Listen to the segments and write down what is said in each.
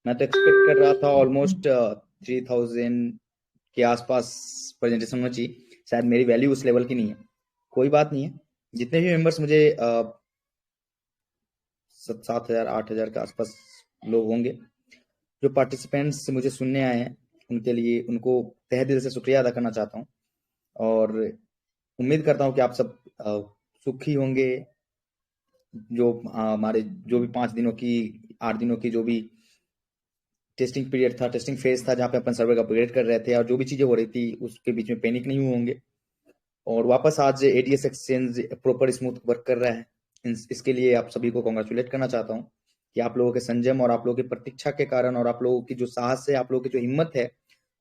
मैं तो एक्सपेक्ट कर रहा था ऑलमोस्ट 3000 के आसपास प्रेजेंटेशन होना चाहिए। शायद मेरी वैल्यू उस लेवल की नहीं है। कोई बात नहीं है। जितने भी मेंबर्स मुझे 7,000 8,000 के आसपास लोग होंगे जो पार्टिसिपेंट्स मुझे सुनने आए हैं, उनके लिए उनको तहे दिल से शुक्रिया अदा करना चाहता हूँ। और उम्मीद करता हूँ कि आप सब सुखी होंगे। जो हमारे जो भी 5 दिनों की 8 दिनों की जो भी टेस्टिंग पीरियड था, टेस्टिंग फेज था, जहाँ पे अपन सर्वर का अपग्रेड कर रहे थे और जो भी चीजें हो रही थी उसके बीच में पैनिक नहीं हुए होंगे। और वापस आज ADS exchange proper smooth work कर रहा है। इसके लिए आप सभी को कॉन्ग्रेचुलेट करना चाहता हूँ कि आप लोगों के संयम और आप लोगों की प्रतीक्षा के कारण और आप लोगों की जो साहस है, आप लोगों की जो हिम्मत है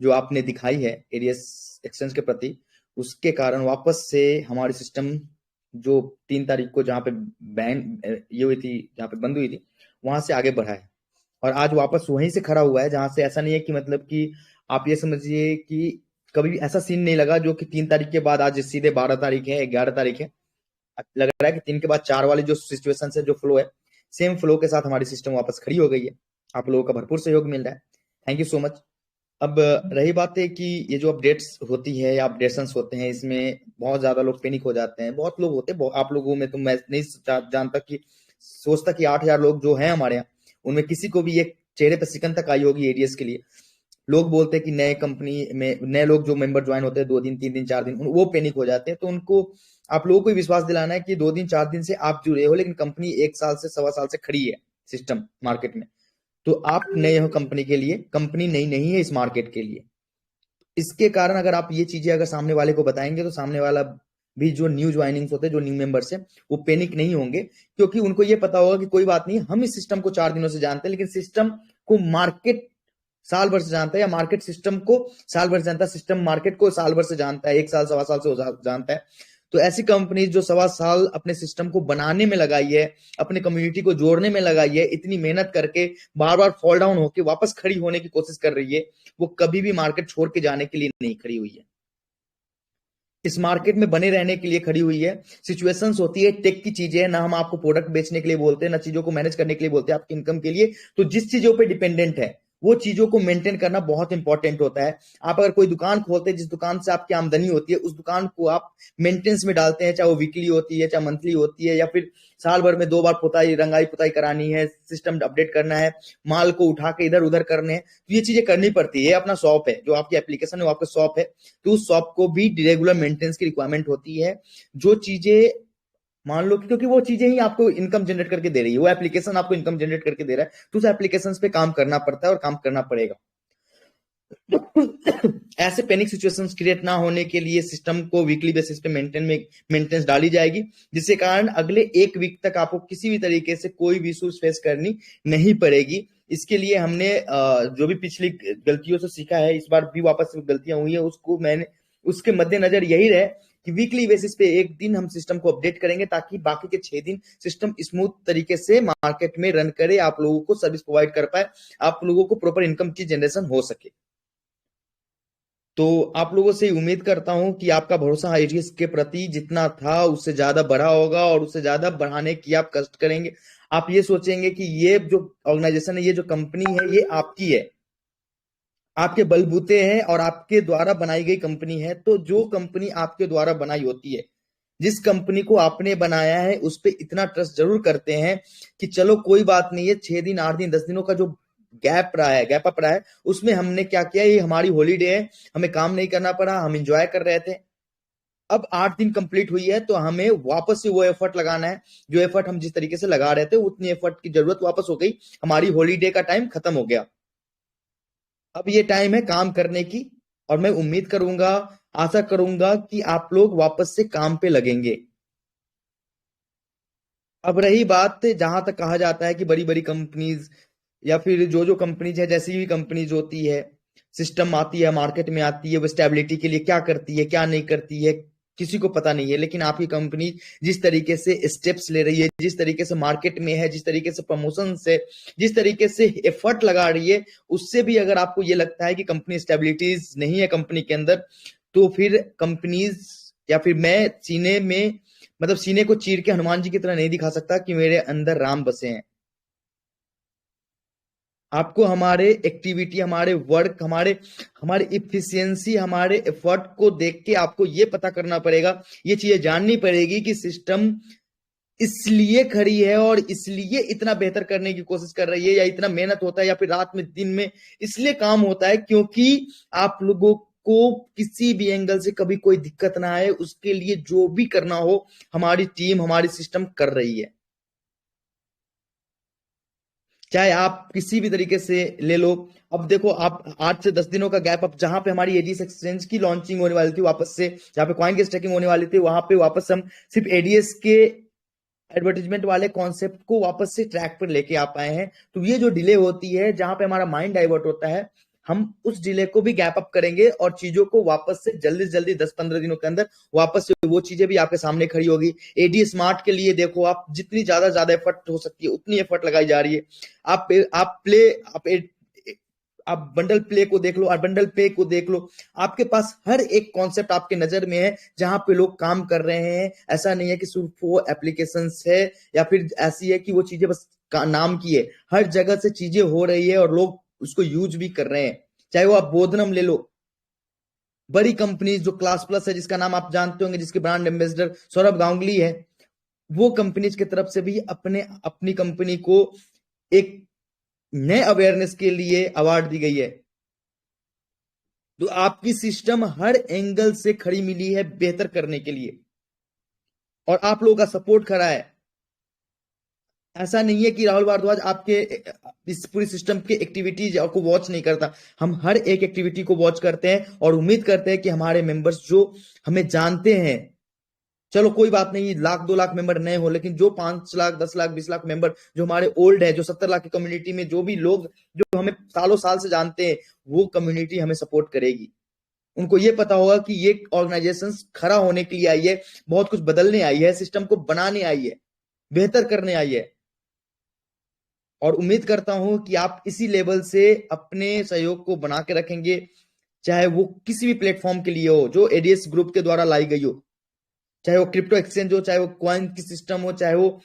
जो आपने दिखाई है एडीएस एक्सचेंज के प्रति, उसके कारण वापस से हमारी सिस्टम जो 3 तारीख को जहाँ पे बैन ये हुई थी, जहाँ पे बंद हुई थी, वहां से आगे बढ़ा है और आज वापस वहीं से खड़ा हुआ है जहां से ऐसा नहीं है कि मतलब कि आप ये समझिए कि कभी भी ऐसा सीन नहीं लगा जो कि 3 तारीख के बाद आज सीधे 12 तारीख है, 11 तारीख है। लग रहा है कि 3 के बाद 4 वाली जो सिचुएशन है, जो फ्लो है, सेम फ्लो के साथ हमारी सिस्टम वापस खड़ी हो गई है। आप लोगों का भरपूर सहयोग मिल रहा है। Thank you so much. अब रही बात है कि ये जो अपडेट्स होती है या अपडेशंस होते हैं, इसमें बहुत ज्यादा लोग पैनिक हो जाते हैं। बहुत लोग होते हैं, आप लोगों में तो मैं नहीं जानता कि सोचता कि 8,000 लोग जो हैं हमारे यहाँ, उनमें किसी को भी एक चेहरे पर सिकन तक आई होगी एडीएस के लिए। लोग बोलते हैं कि नए कंपनी में नए लोग जो मेंबर ज्वाइन होते हैं 2 दिन 3 दिन 4 दिन, वो पैनिक हो जाते हैं। तो उनको आप लोगों को विश्वास दिलाना है कि 2 दिन 4 दिन से आप जुड़े हो, लेकिन कंपनी 1 साल से 1.25 साल से खड़ी है सिस्टम मार्केट में। तो आप नए हो कंपनी के लिए, कंपनी नई नहीं है इस मार्केट के लिए। इसके कारण अगर आप ये चीजें अगर सामने वाले को बताएंगे तो सामने वाला भी, जो न्यू ज्वाइनिंग्स होते हैं, जो न्यू मेंबर्स हैं, वो पैनिक नहीं होंगे, क्योंकि उनको ये पता होगा कि कोई बात नहीं, हम इस सिस्टम को 4 दिनों से जानते हैं, लेकिन सिस्टम को मार्केट साल भर से जानता है, या मार्केट सिस्टम को साल भर से जानता है, सिस्टम मार्केट को साल भर से जानता है, 1 साल 1.25 साल से जानता है। तो ऐसी कंपनी जो 1.25 साल अपने सिस्टम को बनाने में लगाई है, अपने कम्युनिटी को जोड़ने में लगाई है, इतनी मेहनत करके बार बार फॉल डाउन होकर वापस खड़ी होने की कोशिश कर रही है, वो कभी भी मार्केट छोड़ के जाने के लिए नहीं खड़ी हुई है। इस मार्केट में बने रहने के लिए खड़ी हुई है। सिचुएशंस होती है, टेक की चीजें हैं ना, हम आपको प्रोडक्ट बेचने के लिए बोलते हैं ना, चीजों को मैनेज करने के लिए बोलते हैं आपकी इनकम के लिए। तो जिस चीजों पे डिपेंडेंट है वो चीजों को मेंटेन करना बहुत इंपॉर्टेंट होता है। आप अगर कोई दुकान खोलते हैं, जिस दुकान से आपकी आमदनी होती है, उस दुकान को आप मेंटेनेंस में डालते हैं, चाहे वो वीकली होती है, चाहे मंथली होती है, या फिर साल भर में 2 बार पुताई रंगाई पुताई करानी है, सिस्टम अपडेट करना है, माल को उठा के इधर उधर करने हैं, तो ये चीजें करनी पड़ती है। अपना शॉप है, जो आपकी एप्लीकेशन है वो आपका शॉप है, तो उस शॉप को भी रेगुलर मेंटेनेंस की रिक्वायरमेंट होती है। जो चीजें मान लो, क्योंकि वो चीजें ही आपको इनकम जनरेट करके दे रही है, वो एप्लीकेशन आपको इनकम जनरेट करके दे रहा है, तो उस एप्लीकेशन पे काम करना पड़ता है और काम करना पड़ेगा। ऐसे पैनिक सिचुएशंस क्रिएट ना होने के लिए सिस्टम को वीकली बेसिस पे मेंटेनेंस डाली जाएगी, जिसके कारण अगले 1 वीक तक आपको किसी भी तरीके से कोई भी इश्यूज फेस करनी नहीं पड़ेगी। इसके लिए हमने जो भी पिछली गलतियों से सीखा है, इस बार भी वापस गलतियां हुई है, उसको मैंने उसके मद्देनजर यही रहे कि वीकली बेसिस पे 1 दिन हम सिस्टम को अपडेट करेंगे, ताकि बाकी के 6 दिन सिस्टम स्मूथ तरीके से मार्केट में रन करे, आप लोगों को सर्विस प्रोवाइड कर पाए, आप लोगों को प्रॉपर इनकम की जनरेशन हो सके। तो आप लोगों से उम्मीद करता हूं कि आपका भरोसा आईटीएस के प्रति जितना था उससे ज्यादा बढ़ा होगा, और उससे ज्यादा बढ़ाने की आप कष्ट करेंगे। आप ये सोचेंगे कि ये जो ऑर्गेनाइजेशन है, ये जो कंपनी है, ये आपकी है, आपके बलबूते हैं और आपके द्वारा बनाई गई कंपनी है। तो जो कंपनी आपके द्वारा बनाई होती है, जिस कंपनी को आपने बनाया है, उस पर इतना ट्रस्ट जरूर करते हैं कि चलो कोई बात नहीं है, 6 दिन 8 दिन 10 दिनों का जो गैप अप रहा है, उसमें हमने क्या किया, ये हमारी हॉलीडे है, हमें काम नहीं करना पड़ा, हम इंजॉय कर रहे थे। अब 8 दिन कंप्लीट हुई है, तो हमें वापस से वो एफर्ट लगाना है, जो एफर्ट हम जिस तरीके से लगा रहे थे, उतनी एफर्ट की जरूरत वापस हो गई। हमारी हॉलीडे का टाइम खत्म हो गया। अब ये टाइम है काम करने की, और मैं उम्मीद करूंगा, आशा करूंगा कि आप लोग वापस से काम पे लगेंगे। अब रही बात, जहां तक कहा जाता है कि बड़ी बड़ी कंपनीज या फिर जो जो कंपनीज है, जैसी भी कंपनीज होती है, सिस्टम आती है मार्केट में, आती है वो स्टेबिलिटी के लिए क्या करती है क्या नहीं करती है, किसी को पता नहीं है। लेकिन आपकी कंपनी जिस तरीके से स्टेप्स ले रही है, जिस तरीके से मार्केट में है, जिस तरीके से प्रमोशन से, जिस तरीके से एफर्ट लगा रही है, उससे भी अगर आपको ये लगता है कि कंपनी स्टेबिलिटीज नहीं है कंपनी के अंदर, तो फिर कंपनीज, या फिर मैं सीने में, मतलब सीने को चीर के हनुमान जी की तरह नहीं दिखा सकता कि मेरे अंदर राम बसे हैं। आपको हमारे एक्टिविटी, हमारे वर्क, हमारे हमारे इफिशियंसी, हमारे एफर्ट को देख के आपको ये पता करना पड़ेगा, ये चीजें जाननी पड़ेगी कि सिस्टम इसलिए खड़ी है और इसलिए इतना बेहतर करने की कोशिश कर रही है, या इतना मेहनत होता है, या फिर रात में दिन में इसलिए काम होता है क्योंकि आप लोगों को किसी भी एंगल से कभी कोई दिक्कत ना आए, उसके लिए जो भी करना हो हमारी टीम, हमारी सिस्टम कर रही है। चाहे आप किसी भी तरीके से ले लो। अब देखो, आप 8 से 10 दिनों का गैप, अब जहां पे हमारी एडीएस एक्सचेंज की लॉन्चिंग होने वाली थी वापस से, जहां पे कॉइन की स्टेकिंग होने वाली थी, वहां पे वापस हम सिर्फ एडीएस के एडवर्टीजमेंट वाले कॉन्सेप्ट को वापस से ट्रैक पर लेके आ पाए हैं। तो ये जो डिले होती है, जहां पे हमारा माइंड डाइवर्ट होता है, हम उस डिले को भी गैप अप करेंगे और चीजों को वापस से जल्दी से जल्दी 10-15 दिनों के अंदर वापस से वो चीजें भी आपके सामने खड़ी होगी। एडी स्मार्ट के लिए देखो, आप जितनी ज्यादा एफर्ट हो सकती है उतनी एफर्ट लगाई जा रही है। आप प्ले आप आप बंडल प्ले को देख लो और बंडल पे को देख लो, आपके पास हर एक कॉन्सेप्ट आपके नजर में है जहां पे लोग काम कर रहे हैं। ऐसा नहीं है कि सिर्फ वो एप्लीकेशंस है या फिर ऐसी है कि वो चीजें बस का नाम की है। हर जगह से चीजें हो रही है और लोग उसको यूज भी कर रहे हैं। चाहे वो आप बोधनम ले लो, बड़ी कंपनी जो क्लास प्लस है, जिसका नाम आप जानते होंगे, जिसके ब्रांड एम्बेसडर सौरभ गांगुली है, वो कंपनीज की तरफ से भी अपनी कंपनी को एक नए अवेयरनेस के लिए अवार्ड दी गई है। तो आपकी सिस्टम हर एंगल से खड़ी मिली है बेहतर करने के लिए, और आप लोगों का सपोर्ट खड़ा है। ऐसा नहीं है कि राहुल भारद्वाज आपके इस पूरी सिस्टम के एक्टिविटीज को वॉच नहीं करता। हम हर एक एक्टिविटी को वॉच करते हैं और उम्मीद करते हैं कि हमारे मेंबर्स जो हमें जानते हैं, चलो कोई बात नहीं 1 लाख 2 लाख मेंबर नए हो, लेकिन जो 5 लाख 10 लाख 20 लाख मेंबर जो हमारे ओल्ड है, जो 70 लाख की कम्युनिटी में जो भी लोग जो हमें सालों साल से जानते हैं, वो कम्युनिटी हमें सपोर्ट करेगी। उनको ये पता होगा कि ये ऑर्गेनाइजेशन खड़ा होने के लिए आई है, बहुत कुछ बदलने आई है, सिस्टम को बनाने आई है, बेहतर करने आई है। और उम्मीद करता हूं कि आप इसी लेवल से अपने सहयोग को बना के रखेंगे, चाहे वो किसी भी प्लेटफॉर्म के लिए हो जो एडीएस ग्रुप के द्वारा लाई गई हो, चाहे वो क्रिप्टो एक्सचेंज हो, चाहे वो कॉइन की सिस्टम हो, चाहे वो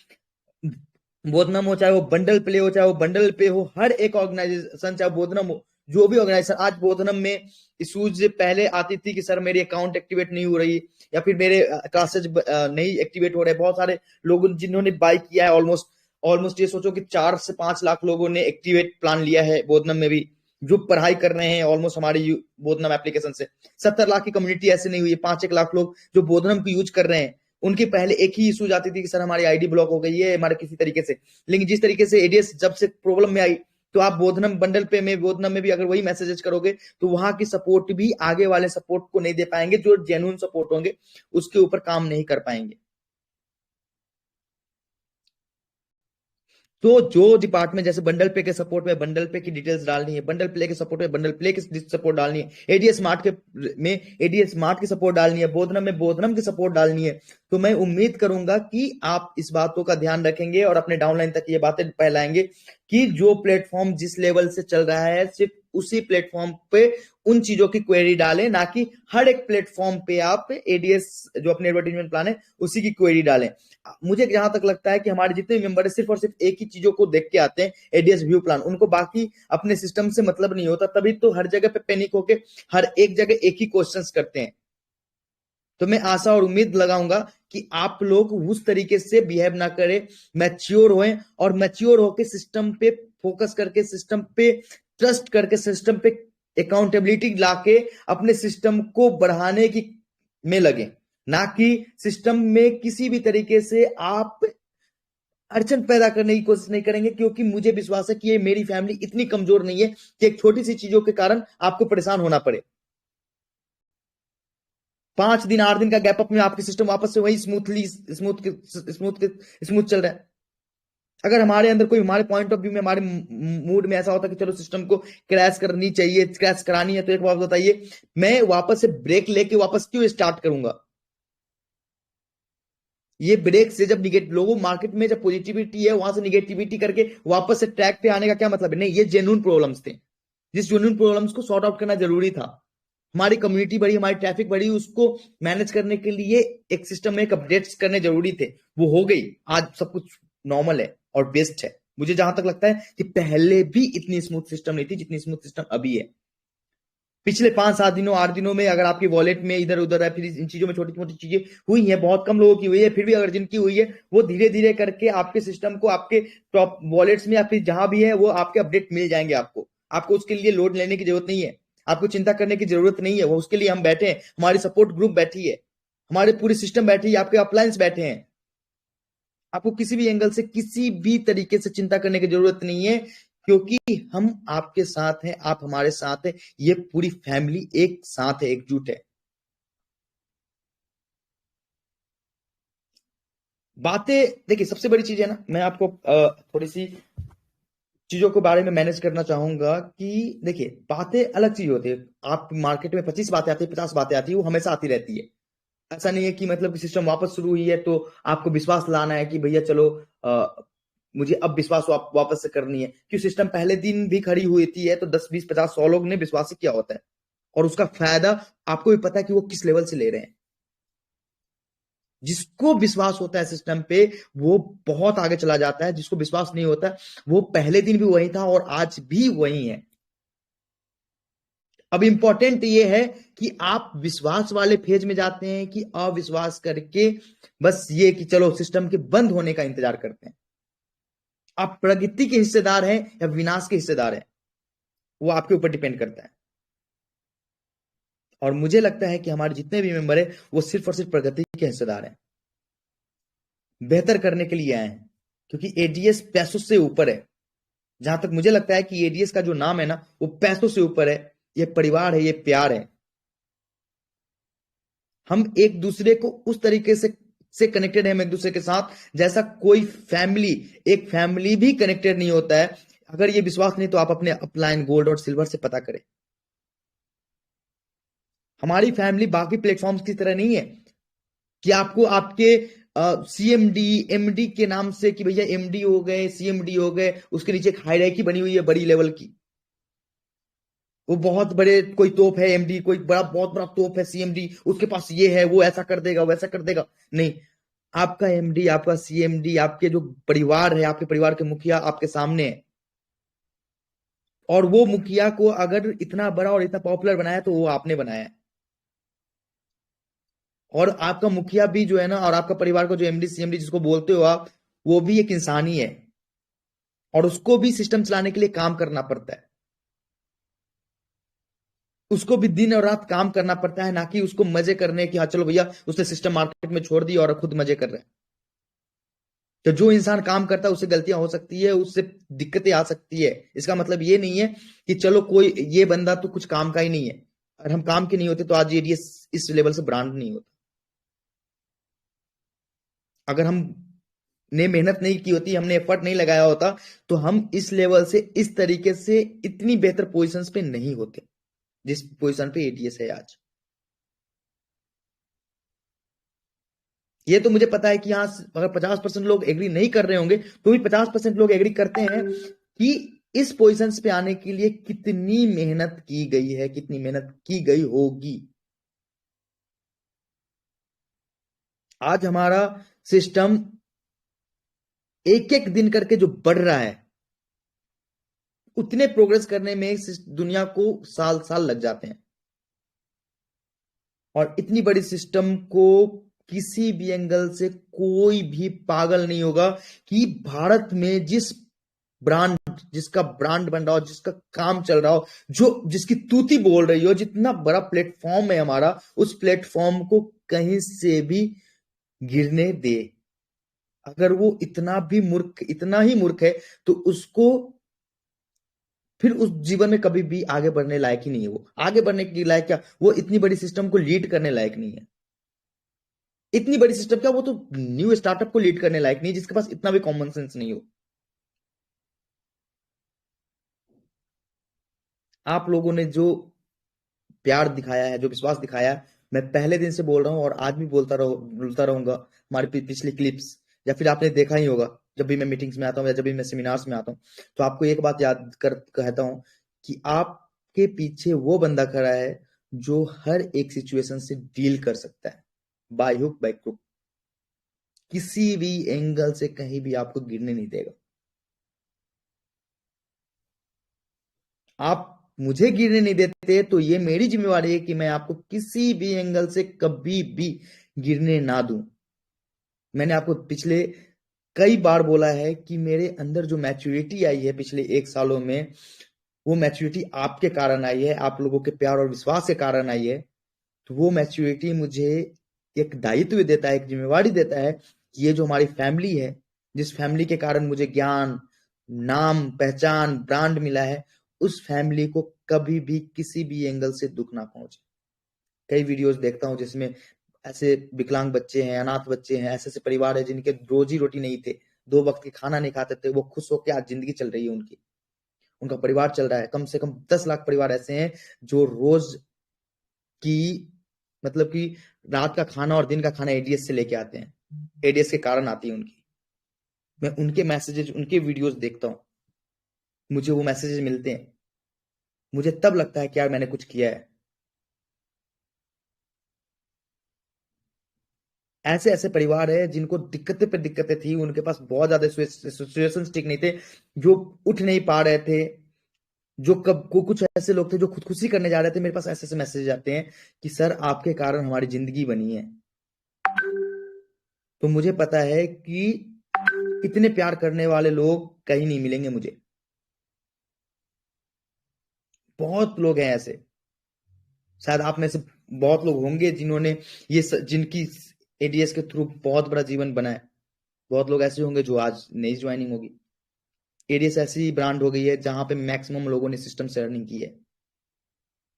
बोधनम हो, चाहे वो बंडल प्ले हो, चाहे वो बंडल पे हो, हर एक ऑर्गेनाइजेशन, चाहे बोधनम हो, जो भी ऑर्गेनाइजेशन। आज बोधनम में इशूज पहले आती थी कि सर मेरी अकाउंट एक्टिवेट नहीं हो रही, या फिर मेरे क्लासेज नहीं एक्टिवेट हो रहे। बहुत सारे लोगों जिन्होंने बाय किया है, ऑलमोस्ट ऑलमोस्ट ये सोचो कि 4 से 5 लाख लोगों ने एक्टिवेट प्लान लिया है बोधनम में भी, जो पढ़ाई कर रहे हैं ऑलमोस्ट हमारी बोधनम एप्लीकेशन से। 70 लाख की कम्युनिटी ऐसे नहीं हुई है, 5-1 लाख लोग जो बोधनम को यूज कर रहे हैं। उनकी पहले एक ही इशू जाती थी कि सर हमारी आईडी ब्लॉक हो गई है हमारे किसी तरीके से, लेकिन जिस तरीके से एडीएस जब से प्रॉब्लम में आई, तो आप बोधनम बंडल पे में बोधनम में भी अगर वही मैसेजेस करोगे तो वहां की सपोर्ट भी आगे वाले सपोर्ट को नहीं दे पाएंगे, जो जेन्युइन सपोर्ट होंगे उसके ऊपर काम नहीं कर पाएंगे। तो जो डिपार्टमेंट, जैसे बंडल पे के सपोर्ट में बंडल पे की डिटेल्स डालनी है, बंडल प्ले के सपोर्ट में बंडल प्ले की सपोर्ट डालनी है, एडीएस स्मार्ट के में एडीएस स्मार्ट की सपोर्ट डालनी है, बोधनम में बोधनम की सपोर्ट डालनी है, तो मैं उम्मीद करूंगा कि आप इस बातों का ध्यान रखेंगे और अपने डाउनलाइन तक ये बातें फैलाएंगे कि जो प्लेटफॉर्म जिस लेवल से चल रहा है, सिर्फ उसी प्लेटफॉर्म पे उन चीजों की क्वेरी डालें, ना कि हर एक प्लेटफॉर्म पे आप एडीएस जो अपने एडवर्टीजमेंट प्लान है उसी की क्वेरी डालें। मुझे जहां तक लगता है कि हमारे जितने भी मेंबर है सिर्फ और सिर्फ एक ही चीजों को देख के आते हैं, एडीएस व्यू प्लान, उनको बाकी अपने सिस्टम से मतलब नहीं होता, तभी तो हर जगह पे पैनिक होके हर एक जगह एक ही क्वेश्चंस करते हैं। तो मैं आशा और उम्मीद लगाऊंगा कि आप लोग उस तरीके से बिहेव ना करें, मैच्योर होएं और मैच्योर होके सिस्टम पे फोकस करके, सिस्टम पे ट्रस्ट करके, सिस्टम पे अकाउंटेबिलिटी लाके अपने सिस्टम को बढ़ाने की में लगे, ना कि सिस्टम में किसी भी तरीके से आप अड़चन पैदा करने की कोशिश नहीं करेंगे। क्योंकि मुझे विश्वास है कि ये मेरी फैमिली इतनी कमजोर नहीं है कि एक छोटी सी चीजों के कारण आपको परेशान होना पड़े। 5 दिन 8 दिन का गैप अप में आपके सिस्टम वापस से वही स्मूथ चल रहा है। अगर हमारे अंदर कोई, हमारे पॉइंट ऑफ व्यू में, हमारे मूड में ऐसा होता है कि चलो सिस्टम को क्रैश करनी चाहिए, क्रैश करानी है, तो एक बात बताइए, मैं वापस से ब्रेक लेके वापस क्यों स्टार्ट करूंगा? ये ब्रेक से जब निगेटिव लोगों मार्केट में जब पॉजिटिविटी है, वहां से निगेटिविटी करके वापस से ट्रैक पे आने का क्या मतलब है? नहीं, ये जेन्युइन प्रॉब्लम्स थे, जिस जेन्युइन प्रॉब्लम्स को सॉर्ट आउट करना जरूरी था। हमारी कम्युनिटी बढ़ी, हमारी ट्रैफिक बढ़ी, उसको मैनेज करने के लिए एक सिस्टम में एक अपडेट्स करने जरूरी थे, वो हो गई। आज सब कुछ नॉर्मल है और बेस्ट है। मुझे जहां तक लगता है कि पहले भी इतनी स्मूथ सिस्टम नहीं थी जितनी स्मूथ सिस्टम अभी है। पिछले 5-7 दिनों 8 दिनों में अगर आपकी वॉलेट में इधर उधर है, फिर इन चीजों में छोटी मोटी चीजें हुई हैं, बहुत कम लोगों की हुई है, फिर भी अगर जिनकी हुई है वो धीरे धीरे करके आपके सिस्टम को आपके टॉप वॉलेट्स में या फिर जहां भी है वो आपके अपडेट मिल जाएंगे। आपको आपको उसके लिए लोड लेने की जरूरत नहीं है, आपको चिंता करने की जरूरत नहीं है। वो उसके लिए हम बैठे हैं, हमारी सपोर्ट ग्रुप बैठी है, हमारे पूरी सिस्टम बैठी है, आपके अपलायंस बैठे हैं। आपको किसी भी एंगल से किसी भी तरीके से चिंता करने की जरूरत नहीं है, क्योंकि हम आपके साथ हैं, आप हमारे साथ हैं। ये पूरी फैमिली एक साथ है, एकजुट है। बातें देखिए, सबसे बड़ी चीज है ना, मैं आपको थोड़ी सी चीजों के बारे में मैनेज करना चाहूंगा कि देखिए, बातें अलग चीज होती है। आप मार्केट में 25 बातें आती है, 50 बातें आती है, वो हमेशा आती रहती है। ऐसा नहीं है कि मतलब कि सिस्टम वापस शुरू हुई है तो आपको विश्वास लाना है कि भैया चलो मुझे अब विश्वास वापस से करनी है। क्यों, सिस्टम पहले दिन भी खड़ी हुई थी है तो 10, 20, 50, 100 लोग ने विश्वास ही किया होता है, और उसका फायदा आपको भी पता है कि वो किस लेवल से ले रहे हैं। जिसको विश्वास होता है सिस्टम पे वो बहुत आगे चला जाता है, जिसको विश्वास नहीं होता वो पहले दिन भी वही था और आज भी वही है। अब इंपॉर्टेंट ये है कि आप विश्वास वाले फेज में जाते हैं कि अविश्वास करके बस ये कि चलो सिस्टम के बंद होने का इंतजार करते हैं। आप प्रगति के हिस्सेदार हैं या विनाश के हिस्सेदार हैं, वो आपके ऊपर डिपेंड करता है। और मुझे लगता है कि हमारे जितने भी मेंबर हैं वो सिर्फ और सिर्फ प्रगति के हिस्सेदार हैं, बेहतर करने के लिए आए हैं। क्योंकि एडीएस पैसों से ऊपर है। जहां तक मुझे लगता है कि एडीएस का जो नाम है ना वो पैसों से ऊपर है। ये परिवार है, ये प्यार है। हम एक दूसरे को उस तरीके से कनेक्टेड है हम एक दूसरे के साथ, जैसा कोई फैमिली, एक फैमिली भी कनेक्टेड नहीं होता है। अगर ये विश्वास नहीं तो आप अपने अपलाइन गोल्ड और सिल्वर से पता करें। हमारी फैमिली बाकी प्लेटफॉर्म्स की तरह नहीं है कि आपको आपके सीएमडी एमडी के नाम से कि भैया एमडी हो गए, सीएमडी हो गए, उसके नीचे एक हायरार्की बनी हुई है बड़ी लेवल की। वो बहुत बड़े कोई तोप है एमडी, कोई बड़ा बहुत बड़ा तोप है सीएमडी, उसके पास ये है, वो ऐसा कर देगा वैसा कर देगा। नहीं, आपका एमडी, आपका सीएमडी, आपके जो परिवार है, आपके परिवार के मुखिया आपके सामने है। और वो मुखिया को अगर इतना बड़ा और इतना पॉपुलर बनाया तो वो आपने बनाया है। और आपका मुखिया भी जो है ना, और आपका परिवार का जो एमडी सीएमडी जिसको बोलते हो आप, वो भी एक इंसान ही है, और उसको भी सिस्टम चलाने के लिए काम करना पड़ता है। उसको भी दिन और रात काम करना पड़ता है, ना कि उसको मजे करने की हाँ चलो भैया उसने सिस्टम मार्केट में छोड़ दी और खुद मजे कर रहे हैं। तो जो इंसान काम करता है उससे गलतियां हो सकती है, उससे दिक्कतें आ सकती है। इसका मतलब ये नहीं है कि चलो कोई ये बंदा तो कुछ काम का ही नहीं है। अगर हम काम के नहीं होते तो आज ये इस लेवल से ब्रांड नहीं होता। अगर हम ने मेहनत नहीं की होती, हमने एफर्ट नहीं लगाया होता, तो हम इस लेवल से इस तरीके से इतनी बेहतर पोजीशंस पे नहीं होते जिस पोजीशन पे एटीएस है आज। ये तो मुझे पता है कि यहाँ अगर 50% लोग एग्री नहीं कर रहे होंगे तो भी 50% लोग एग्री करते हैं कि इस पोजीशन पे आने के लिए कितनी मेहनत की गई है, कितनी मेहनत की गई होगी। आज हमारा सिस्टम एक एक दिन करके जो बढ़ रहा है, उतने प्रोग्रेस करने में इस दुनिया को साल साल लग जाते हैं। और इतनी बड़ी सिस्टम को किसी भी एंगल से कोई भी पागल नहीं होगा कि भारत में ब्रांड जिसका ब्रांड बन रहा हो, जिसका काम चल रहा हो, जो जिसकी तूती बोल रही हो, जितना बड़ा प्लेटफॉर्म है हमारा, उस प्लेटफॉर्म को कहीं से भी गिरने दे। अगर वो इतना ही मूर्ख है तो उसको फिर उस जीवन में कभी भी आगे बढ़ने लायक ही नहीं है। वो आगे बढ़ने के लायक क्या, वो इतनी बड़ी सिस्टम को लीड करने लायक नहीं है। इतनी बड़ी सिस्टम क्या, वो तो न्यू स्टार्टअप को लीड करने लायक नहीं है जिसके पास इतना भी कॉमन सेंस नहीं हो। आप लोगों ने जो प्यार दिखाया है, जो विश्वास दिखाया है, मैं पहले दिन से बोल रहा हूं और आज भी बोलता रहूंगा। हमारी पिछली क्लिप्स या फिर आपने देखा ही होगा, जब भी मैं मीटिंग्स में आता हूं या जब भी मैं सेमिनार्स में आता हूं, तो आपको एक बात याद कर कहता हूं कि आपके पीछे वो बंदा खड़ा है जो हर एक सिचुएशन से डील कर सकता है, बाय हुक बाय क्रुक, किसी भी एंगल से कहीं भी आपको गिरने नहीं देगा। आप मुझे गिरने नहीं देते तो ये मेरी जिम्मेवारी है कि मैं आपको किसी भी एंगल से कभी भी गिरने ना दूं। मैंने आपको पिछले कई बार बोला है कि मेरे अंदर जो मैच्योरिटी आई है पिछले 1 सालों में, वो मैच्योरिटी आपके कारण आई है, आप लोगों के प्यार और विश्वास के कारण आई है। तो वो मैच्योरिटी मुझे एक दायित्व देता है, एक जिम्मेवारी देता है कि ये जो हमारी फैमिली है, जिस फैमिली के कारण मुझे ज्ञान, नाम, पहचान, ब्रांड मिला है, उस फैमिली को कभी भी किसी भी एंगल से दुख ना पहुंचे। कई वीडियोस देखता हूं जिसमें ऐसे विकलांग बच्चे हैं, अनाथ बच्चे हैं, ऐसे ऐसे परिवार है जिनके रोजी रोटी नहीं थे, 2 वक्त के खाना नहीं खाते थे, वो खुश होकर आज जिंदगी चल रही है उनकी, उनका परिवार चल रहा है। कम से कम 10 लाख परिवार ऐसे हैं जो रोज की मतलब कि रात का खाना और दिन का खाना एडीएस से लेके आते हैं, एडीएस के कारण आती है उनकी। मैं उनके मैसेजेस, उनके वीडियोस देखता हूँ, मुझे वो मैसेजेस मिलते हैं, मुझे तब लगता है कि यार मैंने कुछ किया है। ऐसे ऐसे परिवार है जिनको दिक्कतें पे दिक्कतें थी, उनके पास बहुत ज्यादा सिचुएशंस ठीक नहीं थे, जो उठ नहीं पा रहे थे, जो कब को कुछ ऐसे लोग थे जो खुदकुशी करने जा रहे थे। मेरे पास ऐसे ऐसे मैसेज आते हैं कि सर आपके कारण हमारी जिंदगी बनी है। तो मुझे पता है कि इतने प्यार करने वाले लोग कहीं नहीं मिलेंगे मुझे। बहुत लोग हैं ऐसे, शायद आप में से बहुत लोग होंगे जिन्होंने जिनकी एडीएस के थ्रू बहुत बड़ा जीवन बना है। बहुत लोग ऐसे होंगे जो आज नई ज्वाइनिंग होगी। एडीएस ऐसी ब्रांड हो गई है जहां पे मैक्सिमम लोगों ने सिस्टम से अर्निंग की है।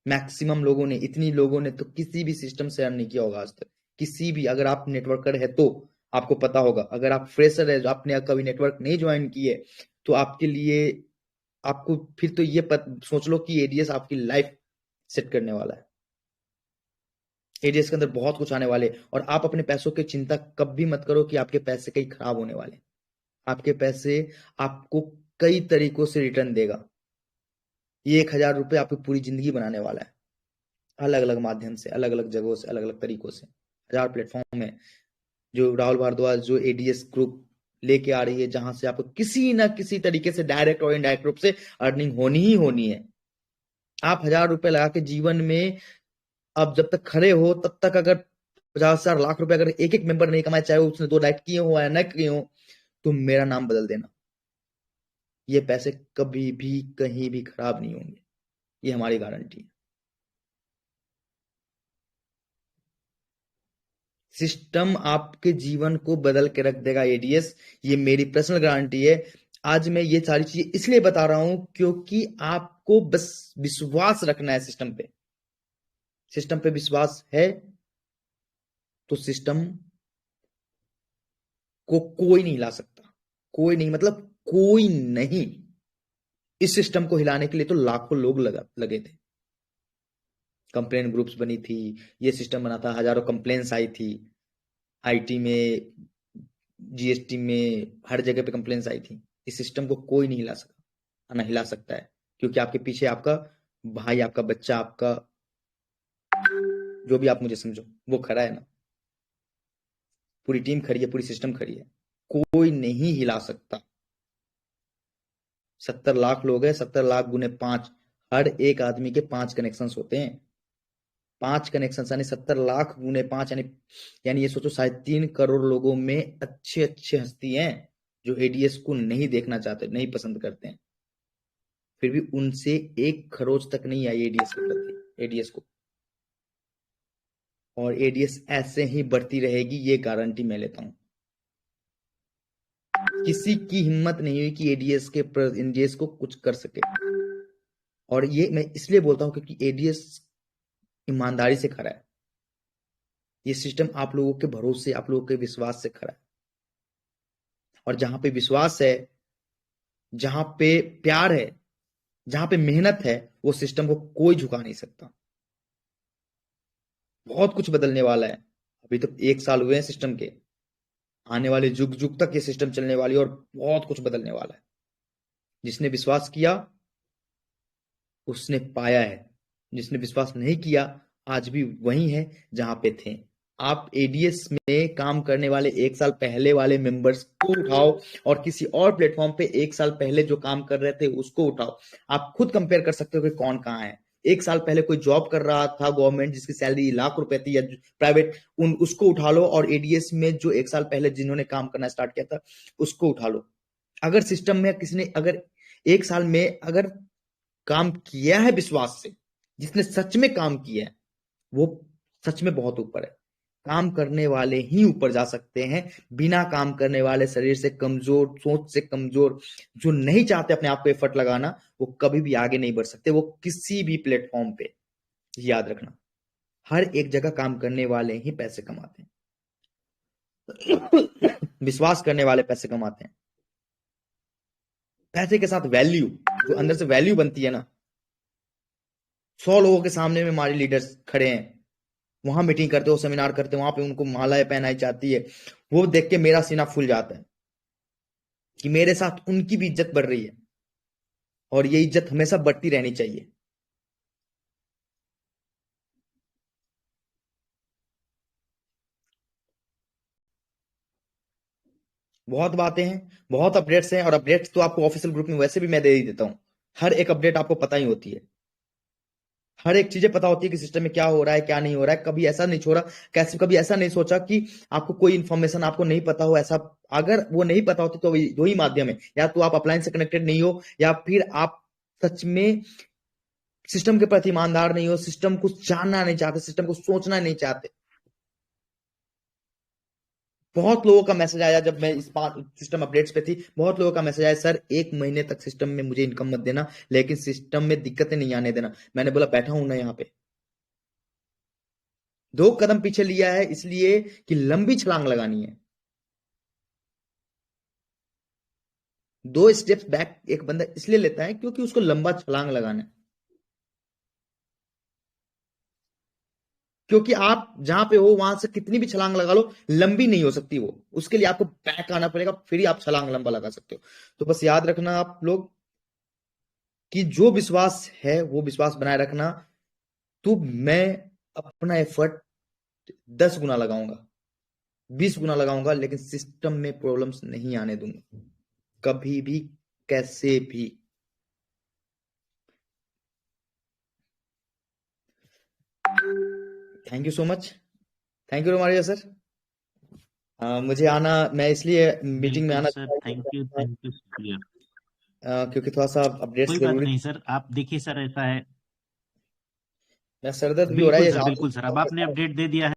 मैक्सिमम लोगों ने, इतनी लोगों ने तो किसी भी सिस्टम से अर्न नहीं किया होगा आज तक। किसी भी, अगर आप नेटवर्कर है तो आपको पता होगा, अगर आप फ्रेशर है जो आपने कभी नेटवर्क नहीं ज्वाइन किए, तो आपके लिए, आपको फिर तो ये सोच लो कि एडीएस आपकी लाइफ सेट करने वाला है। एडीएस के अंदर बहुत कुछ आने वाले, और आप अपने पैसों की चिंता कभी मत करो कि आपके पैसे कहीं खराब होने वाले। आपके पैसे आपको कई तरीकों से रिटर्न देगा। ये 1,000 रुपये आपकी पूरी जिंदगी बनाने वाला है, अलग अलग माध्यम से, अलग अलग जगहों से, अलग अलग तरीकों से। 1,000 प्लेटफॉर्म है जो राहुल भारद्वाज, जो एडीएस ग्रुप लेके आ रही है, जहां से आपको किसी ना किसी तरीके से डायरेक्ट और इनडायरेक्ट रूप से अर्निंग होनी ही होनी है। आप 1,000 रुपए लगा के जीवन में, अब जब तक खड़े हो तब तक, अगर 50,000 लाख रुपए अगर एक एक मेंबर नहीं कमाए, चाहे उसने 2 डाइट किए हो या न किए हो, तो मेरा नाम बदल देना। ये पैसे कभी भी कहीं भी खराब नहीं होंगे, ये हमारी गारंटी है। सिस्टम आपके जीवन को बदल के रख देगा एडीएस, ये मेरी पर्सनल गारंटी है। आज मैं ये सारी चीजें इसलिए बता रहा हूं क्योंकि आपको बस विश्वास रखना है सिस्टम पे। सिस्टम पे विश्वास है तो सिस्टम को कोई नहीं हिला सकता। कोई नहीं, मतलब कोई नहीं। इस सिस्टम को हिलाने के लिए तो लाखों लोग लगे थे। कंप्लेन ग्रुप्स बनी थी, ये सिस्टम बना था, हजारों कंप्लेन्स आई थी, आईटी में, जीएसटी में, हर जगह पे कंप्लेन्स आई थी। इस सिस्टम को कोई नहीं हिला सका, ना हिला सकता है, क्योंकि आपके पीछे आपका भाई, आपका बच्चा, आपका जो भी आप मुझे समझो, वो खड़ा है ना। पूरी टीम खड़ी है, पूरी सिस्टम खड़ी है, कोई नहीं हिला सकता। 70 लाख लोग हैं, 70 लाख गुने 5, हर एक आदमी के 5 कनेक्शन होते हैं। 5 कनेक्शन यानी 70 लाख गुने 5, यानी ये सोचो 3.5 करोड़ लोगों में अच्छे अच्छे हस्ती हैं जो एडीएस को नहीं देखना चाहते, नहीं पसंद करते हैं। फिर भी उनसे एक खरोच तक नहीं आई एडीएस के प्रति, एडीएस को। और एडीएस ऐसे ही बढ़ती रहेगी, ये गारंटी मैं लेता हूं। किसी की हिम्मत नहीं हुई कि एडीएस को कुछ कर सके। और ये मैं इसलिए बोलता हूं क्योंकि एडीएस ईमानदारी से खड़ा है। ये सिस्टम आप लोगों के भरोसे, आप लोगों के विश्वास से खड़ा है। और जहां पे विश्वास है, जहां पे प्यार है, जहां पे मेहनत है, वो सिस्टम को कोई झुका नहीं सकता। बहुत कुछ बदलने वाला है। अभी तो 1 साल हुए हैं सिस्टम के, आने वाले जुग जुग तक ये सिस्टम चलने वाली है और बहुत कुछ बदलने वाला है। जिसने विश्वास किया उसने पाया है, जिसने विश्वास नहीं किया आज भी वही है जहां पे थे। आप एडीएस में काम करने वाले 1 साल पहले वाले मेंबर्स को उठाओ और किसी और प्लेटफॉर्म पे 1 साल पहले जो काम कर रहे थे उसको उठाओ। आप खुद कंपेयर कर सकते हो कि कौन कहाँ है। 1 साल पहले कोई जॉब कर रहा था गवर्नमेंट जिसकी सैलरी लाख रुपए थी या प्राइवेट, उसको उठा लो, और एडीएस में जो 1 साल पहले जिन्होंने काम करना स्टार्ट किया था उसको उठा लो। अगर सिस्टम में किसी ने अगर 1 साल में अगर काम किया है विश्वास से, जिसने सच में काम किया है, वो सच में बहुत ऊपर है। काम करने वाले ही ऊपर जा सकते हैं। बिना काम करने वाले, शरीर से कमजोर, सोच से कमजोर, जो नहीं चाहते अपने आप को एफर्ट लगाना, वो कभी भी आगे नहीं बढ़ सकते। वो किसी भी प्लेटफॉर्म पे, याद रखना, हर एक जगह काम करने वाले ही पैसे कमाते हैं। विश्वास करने वाले पैसे कमाते हैं। पैसे के साथ वैल्यू, जो अंदर से वैल्यू बनती है ना। 100 लोगों के सामने में हमारे लीडर्स खड़े हैं, वहां मीटिंग करते हो, सेमिनार करते हो, वहां पे उनको मालाएं पहनाई जाती है। वो देख के मेरा सीना फूल जाता है कि मेरे साथ उनकी भी इज्जत बढ़ रही है, और ये इज्जत हमेशा बढ़ती रहनी चाहिए। बहुत बातें हैं, बहुत अपडेट्स हैं, और अपडेट्स तो आपको ऑफिशियल ग्रुप में वैसे भी मैं दे ही देता हूँ। हर एक अपडेट आपको पता ही होती है। हर एक चीजें पता होती है कि सिस्टम में क्या हो रहा है, क्या नहीं हो रहा है। कभी ऐसा नहीं छोड़ा, कैसे कभी ऐसा नहीं सोचा कि आपको कोई इन्फॉर्मेशन आपको नहीं पता हो। ऐसा अगर वो नहीं पता होती तो दो ही माध्यम है, या तो आप अपलाइन से कनेक्टेड नहीं हो, या फिर आप सच में सिस्टम के प्रति ईमानदार नहीं हो, सिस्टम को जानना नहीं चाहते, सिस्टम को सोचना नहीं चाहते। बहुत लोगों का मैसेज आया जब मैं इस बार सिस्टम अपडेट्स पे थी, बहुत लोगों का मैसेज आया, सर 1 महीने तक सिस्टम में मुझे इनकम मत देना, लेकिन सिस्टम में दिक्कतें नहीं आने देना। मैंने बोला बैठा हूं ना यहाँ पे, 2 कदम पीछे लिया है इसलिए कि लंबी छलांग लगानी है। 2 स्टेप्स बैक एक बंदा इसलिए लेता है क्योंकि उसको लंबा छलांग लगाना है। क्योंकि आप जहां पे हो वहां से कितनी भी छलांग लगा लो, लंबी नहीं हो सकती वो। उसके लिए आपको बैक आना पड़ेगा, फिर ही आप छलांग लंबा लगा सकते हो। तो बस याद रखना आप लोग कि जो विश्वास है वो विश्वास बनाए रखना। तो मैं अपना एफर्ट 10 गुना लगाऊंगा, 20 गुना लगाऊंगा, लेकिन सिस्टम में प्रॉब्लम्स नहीं आने दूंगा कभी भी, कैसे भी। Thank you so much. Thank you रोमारिया सर। मुझे आना, मैं इसलिए मीटिंग में बिल्कुल आना सर, चाहता थैंक यू शुक्रिया। क्योंकि थोड़ा सा अपडेट्स कोई बात जरूरी नहीं थी। सर, आप देखिए सर, ऐसा है। मैं, सर दर्द भी हो रहा है ये बिल्कुल सर, अब आपने अपडेट दे दिया है।